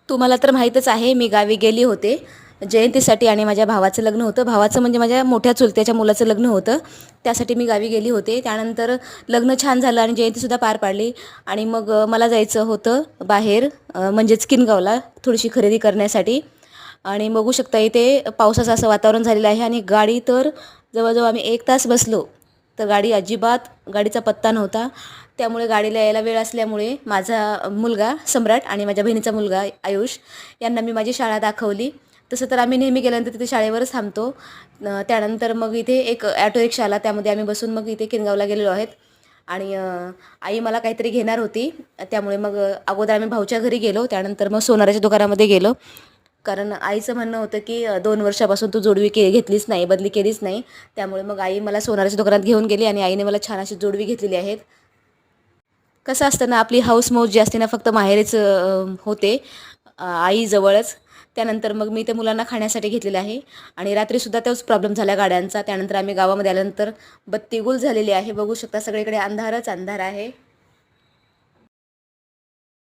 तुम्हाला तर माहीतच आहे, मी गावी गेली होते जयंतीसाठी आणि माझ्या भावाचं लग्न होतं. भावाचं म्हणजे माझ्या मोठ्या चुलत्याच्या मुलाचं लग्न होतं. त्यासाठी मी गावी गेली होते. त्यानंतर लग्न छान झालं आणि जयंतीसुद्धा पार पाडली. आणि मग मला जायचं होतं बाहेर, म्हणजेच किनगावला थोडीशी खरेदी करण्यासाठी. आणि बघू शकता इथे पावसाचं असं वातावरण झालेलं आहे आणि गाडी तर जवळजवळ आम्ही 1 तास बसलो. तर गाडीचा पत्ता नव्हता. त्यामुळे गाडीला यायला वेळ असल्यामुळे माझा मुलगा सम्राट आणि माझ्या बहिणीचा मुलगा आयुष यांना मी माझी शाळा दाखवली. तसं तर आम्ही नेहमी गेल्यानंतर तिथे शाळेवरच थांबतो. त्यानंतर मग इथे एक ॲटो रिक्षा आला, त्यामध्ये आम्ही बसून मग इथे किनगावला गेलेलो आहेत. आणि आई मला काहीतरी घेणार होती, त्यामुळे मग अगोदर आम्ही भाऊच्या घरी गेलो. त्यानंतर मग सोनाराच्या दुकानामध्ये गेलो. कारण आईचं म्हणणं होतं की 2 वर्षापासून तू जोडवी घेतलीच नाही, बदली केलीच नाही. त्यामुळे मग आई मला सोनाराच्या दुकानात घेऊन गेली आणि आईने मला छान अशी जोडवी घेतलेली आहेत. कसं असतं ना, आपली हौस मौज जी असते ना, फक्त माहेरीच होते, आईजवळच. त्यानंतर मग मी ते मुलांना खाण्यासाठी घेतलेलं आहे. आणि रात्रीसुद्धा तोच प्रॉब्लेम झाला गाड्यांचा. त्यानंतर आम्ही गावामध्ये आल्यानंतर बत्ती गुल झालेली आहे. बघू शकता सगळीकडे अंधारच अंधार आहे.